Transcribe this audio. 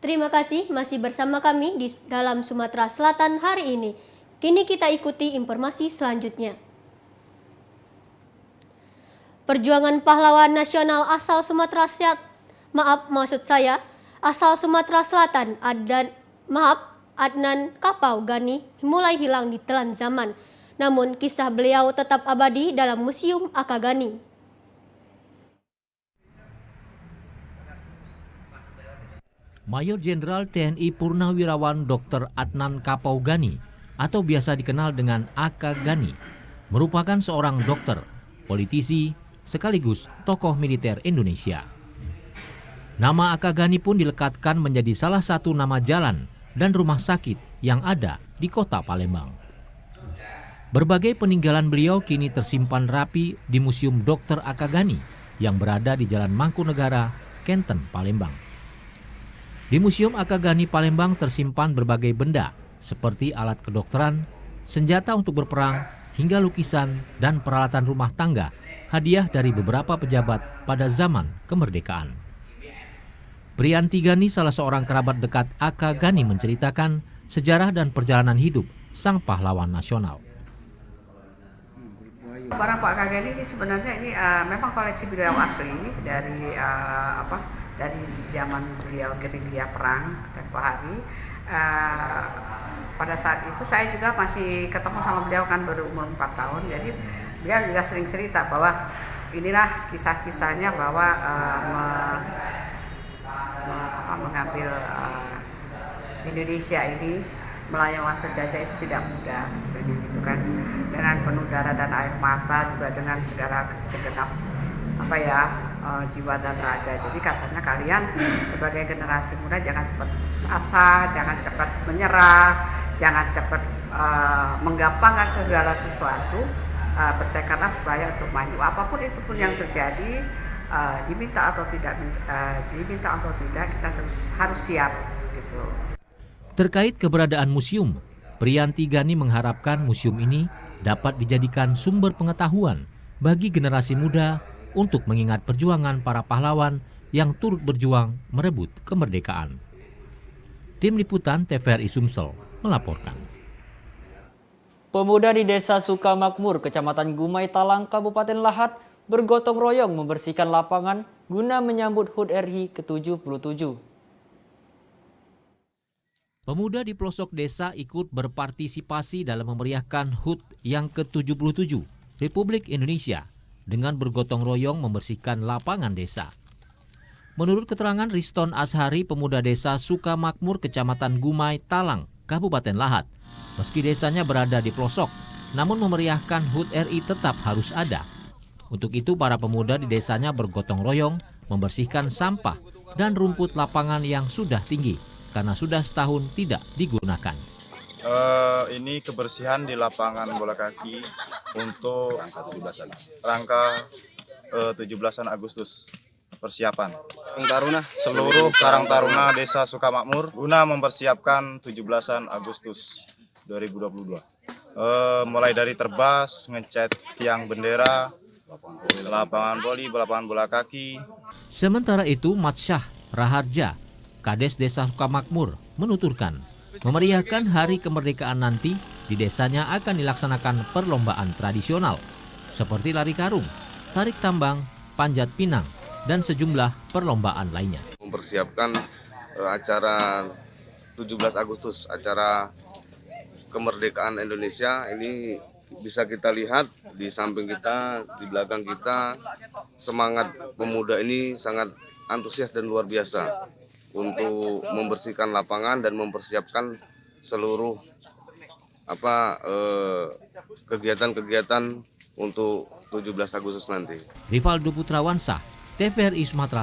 Terima kasih masih bersama kami di dalam Sumatera Selatan hari ini. Kini kita ikuti informasi selanjutnya. Perjuangan pahlawan nasional asal Sumatera Selatan Adnan Kapau Gani mulai hilang di telan zaman. Namun kisah beliau tetap abadi dalam Museum Akagani. Mayor Jenderal TNI Purnawirawan Dr. Adnan Kapau Gani atau biasa dikenal dengan Aka Gani merupakan seorang dokter, politisi, sekaligus tokoh militer Indonesia. Nama Aka Gani pun dilekatkan menjadi salah satu nama jalan dan rumah sakit yang ada di kota Palembang. Berbagai peninggalan beliau kini tersimpan rapi di Museum Dr. Aka Gani yang berada di Jalan Mangkunegara, Kenten, Palembang. Di Museum Aka Gani Palembang tersimpan berbagai benda seperti alat kedokteran, senjata untuk berperang, hingga lukisan dan peralatan rumah tangga, hadiah dari beberapa pejabat pada zaman kemerdekaan. Priyanti Gani, salah seorang kerabat dekat Aka Gani, menceritakan sejarah dan perjalanan hidup sang pahlawan nasional. Barang Pak Aka Gani ini sebenarnya ini memang koleksi beliau asli dari dari zaman beliau gerilya perang tempo hari. Pada saat itu saya juga masih ketemu sama beliau kan baru umur 4 tahun. Jadi beliau juga sering cerita bahwa inilah kisah-kisahnya bahwa mengambil Indonesia ini melawan penjajah itu tidak mudah, jadi gitu kan, dengan penuh darah dan air mata, juga dengan segenap jiwa dan raga. Jadi katanya kalian sebagai generasi muda jangan cepat putus asa, jangan cepat menyerah, jangan cepat menggampangkan segala sesuatu, bertekadlah supaya untuk maju. Apapun itu pun yang terjadi, diminta atau tidak kita terus harus siap gitu. Terkait keberadaan museum, Priyanti Gani mengharapkan museum ini dapat dijadikan sumber pengetahuan bagi generasi muda untuk mengingat perjuangan para pahlawan yang turut berjuang merebut kemerdekaan. Tim Liputan TVRI Sumsel melaporkan. Pemuda di Desa Sukamakmur, Kecamatan Gumai Talang, Kabupaten Lahat bergotong royong membersihkan lapangan guna menyambut HUT RI ke-77. Pemuda di pelosok desa ikut berpartisipasi dalam memeriahkan HUT yang ke-77 Republik Indonesia dengan bergotong royong membersihkan lapangan desa. Menurut keterangan Riston Ashari, pemuda desa Sukamakmur, Kecamatan Gumai Talang, Kabupaten Lahat, meski desanya berada di pelosok, namun memeriahkan HUT RI tetap harus ada. Untuk itu para pemuda di desanya bergotong royong membersihkan sampah dan rumput lapangan yang sudah tinggi karena sudah setahun tidak digunakan. Ini kebersihan di lapangan bola kaki untuk rangka 17-an Agustus persiapan. Seluruh Karang Taruna Desa Sukamakmur guna mempersiapkan 17-an Agustus 2022. Mulai dari terbas, ngecat tiang bendera, lapangan voli, lapangan bola kaki. Sementara itu, Matsyah Raharja, Kades Desa Sukamakmur, menuturkan memeriahkan hari kemerdekaan nanti di desanya akan dilaksanakan perlombaan tradisional seperti lari karung, tarik tambang, panjat pinang, dan sejumlah perlombaan lainnya. Mempersiapkan acara 17 Agustus, acara kemerdekaan Indonesia ini bisa kita lihat di samping kita, di belakang kita, semangat pemuda ini sangat antusias dan luar biasa untuk membersihkan lapangan dan mempersiapkan seluruh kegiatan-kegiatan untuk 17 Agustus nanti. Rivaldo Putrawansah, TVRI Sumatera